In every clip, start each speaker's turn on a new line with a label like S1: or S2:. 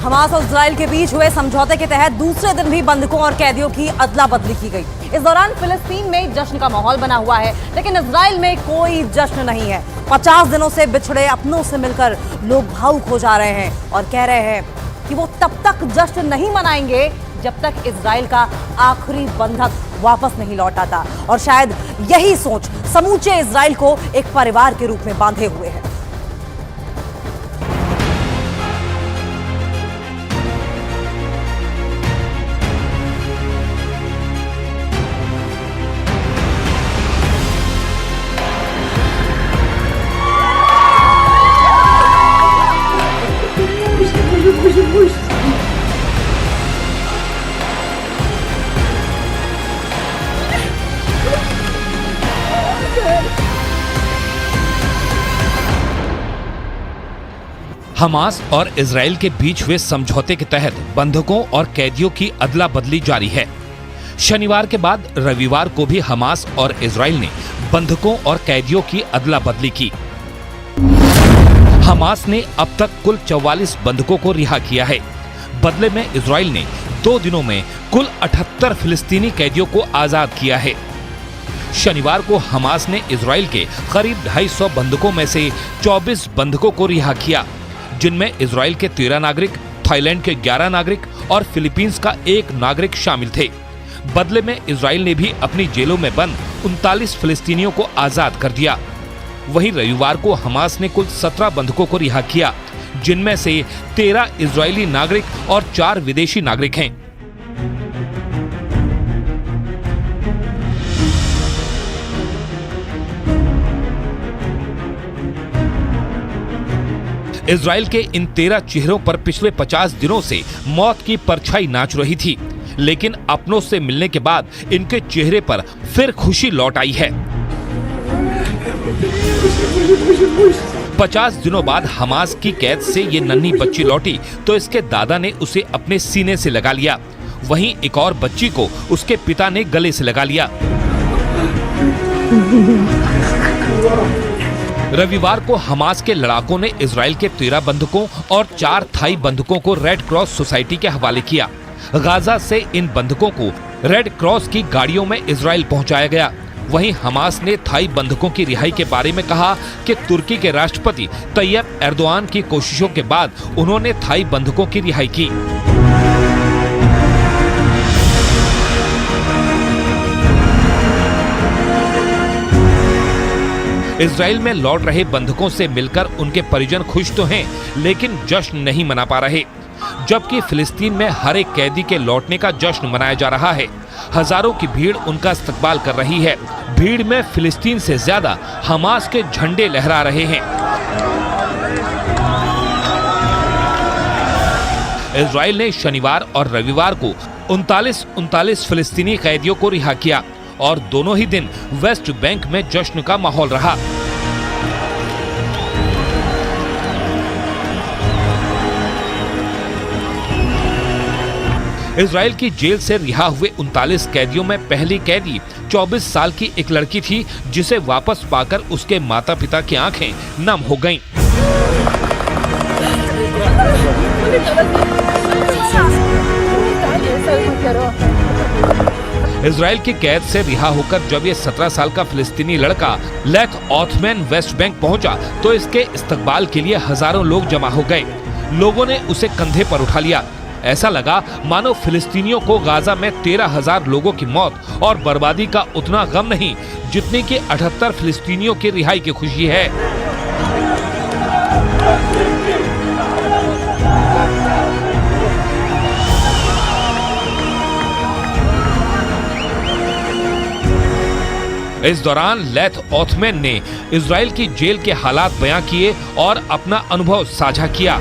S1: Hamas और Israel के बीच हुए समझौते के तहत दूसरे दिन भी बंधकों और कैदियों की अदला बदली की गई। इस दौरान फिलिस्तीन में जश्न का माहौल बना हुआ है, लेकिन इजराइल में कोई जश्न नहीं है। 50 दिनों से बिछड़े अपनों से मिलकर लोग भावुक हो जा रहे हैं और कह रहे हैं कि वो तब तक जश्न नहीं मनाएंगे जब तक इजराइल का आखिरी बंधक वापस नहीं लौट आता। और शायद यही सोच समूचे इजराइल को एक परिवार के रूप में बांधे हुए है।
S2: हमास और इजराइल के बीच हुए समझौते के तहत बंधकों और कैदियों की अदला बदली जारी है। शनिवार के बाद रविवार को भी हमास और इजराइल ने बंधकों और कैदियों की अदला बदली की। हमास ने अब तक कुल 44 बंधकों को रिहा किया है। बदले में इजराइल ने 2 दिनों में कुल 78 फिलिस्तीनी कैदियों को आजाद किया है। शनिवार को हमास ने इजराइल के करीब 250 बंधकों में से 24 बंधकों को रिहा किया, जिनमें इजराइल के 13 नागरिक, थाईलैंड के 11 नागरिक और फिलीपींस का 1 नागरिक शामिल थे। बदले में इजराइल ने भी अपनी जेलों में बंद 39 फिलिस्तीनियों को आजाद कर दिया। वहीं रविवार को हमास ने कुल 17 बंधकों को रिहा किया, जिनमें से 13 इजरायली नागरिक और 4 विदेशी नागरिक हैं। इजराइल के इन 13 चेहरों पर पिछले 50 दिनों से मौत की परछाई नाच रही थी, लेकिन अपनों से मिलने के बाद इनके चेहरे पर फिर खुशी लौट आई है। 50 दिनों बाद हमास की कैद से ये नन्ही बच्ची लौटी तो इसके दादा ने उसे अपने सीने से लगा लिया। वहीं एक और बच्ची को उसके पिता ने गले से लगा लिया। रविवार को हमास के लड़ाकों ने इजराइल के 13 बंधकों और 4 थाई बंधकों को रेड क्रॉस सोसाइटी के हवाले किया। गाजा से इन बंधकों को रेड क्रॉस की गाड़ियों में इजराइल पहुंचाया गया। वहीं हमास ने थाई बंधकों की रिहाई के बारे में कहा कि तुर्की के राष्ट्रपति तैयब एर्दोआन की कोशिशों के बाद उन्होंने थाई बंधकों की रिहाई की। इजराइल में लौट रहे बंधकों से मिलकर उनके परिजन खुश तो हैं, लेकिन जश्न नहीं मना पा रहे। जबकि फिलिस्तीन में हर एक कैदी के लौटने का जश्न मनाया जा रहा है। हजारों की भीड़ उनका इस्तकबाल कर रही है। भीड़ में फिलिस्तीन से ज्यादा हमास के झंडे लहरा रहे हैं। इजराइल ने शनिवार और रविवार को 39 फिलिस्तीनी कैदियों को रिहा किया और दोनों ही दिन वेस्ट बैंक में जश्न का माहौल रहा। इजराइल की जेल से रिहा हुए 39 कैदियों में पहली कैदी 24 साल की एक लड़की थी, जिसे वापस पाकर उसके माता पिता की आंखें नम हो गईं। इजराइल की कैद से रिहा होकर जब ये 17 साल का फिलिस्तीनी लड़का लेथ ऑथमैन वेस्ट बैंक पहुंचा तो इसके इस्तकबाल के लिए हजारों लोग जमा हो गए। लोगों ने उसे कंधे पर उठा लिया। ऐसा लगा मानो फिलिस्तीनियों को गाजा में 13,000 लोगों की मौत और बर्बादी का उतना गम नहीं जितनी कि 78 फिलिस्तीनियों की रिहाई की खुशी है। इस दौरान लेथ ऑथमैन ने इजराइल की जेल के हालात बयां किए और अपना अनुभव साझा किया।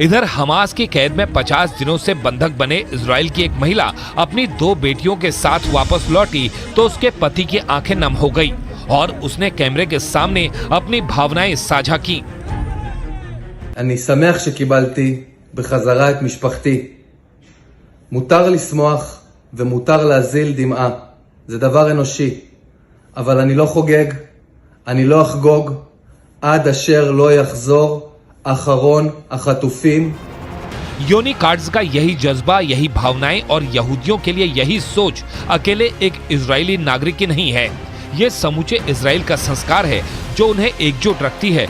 S2: इधर हमास की कैद में 50 दिनों से बंधक बने इजराइल की एक महिला अपनी 2 बेटियों के साथ वापस लौटी तो उसके पति की आंखें नम हो गई और उसने कैमरे के सामने अपनी भावनाएं साझा की।
S3: אני שמח שקיבלתי בחזרה את משפחתי. מותר לשמוח ומותר להזיל דמעה. זה דבר אנושי. אבל אני לא חוגג, אני לא אחגוג, עד אשר לא יחזור אחרון החטופים.
S2: योनी कार्ड्स का यही जज्बा, यही भावनाएं और यहूदियों के लिए यही सोच अकेले एक इजरायली नागरिक की नहीं है। ये समूचे इजराइल का संस्कार है जो उन्हें एकजुट रखती है